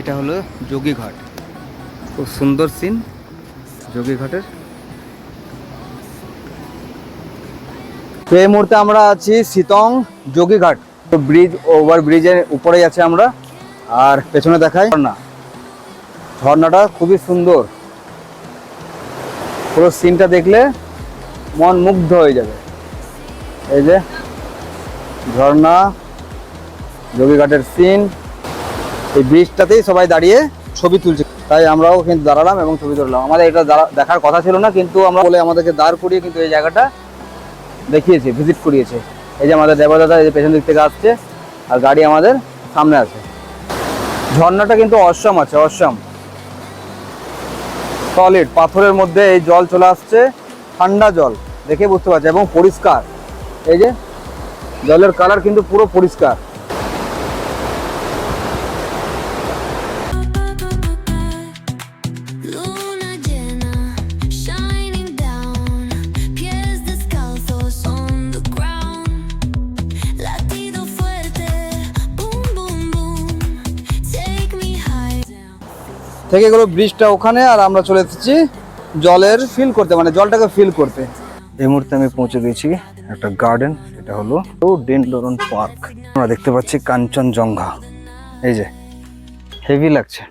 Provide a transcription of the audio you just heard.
এটা হলো যোগীঘাট, খুব সুন্দর সিন যোগীঘাটের। তো এই মুহূর্তে আমরা আছি সিতং যোগীঘাট, তো ব্রিজ, ওভার ব্রিজের উপরেই আছে আমরা। আর পেছনে দেখাই ঝর্ণা, ঝর্ণাটা খুবই সুন্দর, পুরো সিনটা দেখলে মন মুগ্ধ হয়ে যাবে। এই যে ঝর্ণা, যোগীঘাটের সিন, এই ব্রিজটাতেই সবাই দাঁড়িয়ে ছবি তুলছে, তাই আমরাও কিন্তু দাঁড়ালাম এবং ছবি তুললাম। আমাদের এটা দেখার কথা ছিল না, কিন্তু আমরা বলে আমাদেরকে দাঁড় করিয়ে কিন্তু এই জায়গাটা দেখিয়েছে, ভিজিট করিয়েছে। এই যে আমাদের দেবদাদা এই যে পেছন দিক থেকে আসছে, আর গাড়ি আমাদের সামনে আছে। ঝর্ণাটা কিন্তু অসম আছে, অসম সলিড পাথরের মধ্যে এই জল চলে আসছে, ঠান্ডা জল দেখে বুঝতে পারছে, এবং পরিষ্কার। এই যে জলের কালার কিন্তু পুরো পরিষ্কার। থেকে গেল ব্রিজটা ওখানে, আর আমরা চলে এসেছি জলের ফিল করতে, মানে জলটাকে ফিল করতে। এই মুহূর্তে আমি পৌঁছে গেছি একটা গার্ডেন, এটা হলো ডেনডরন পার্ক। আমরা দেখতে পাচ্ছি কাঞ্চনজঙ্ঘা, এই যে হেভি লাগছে।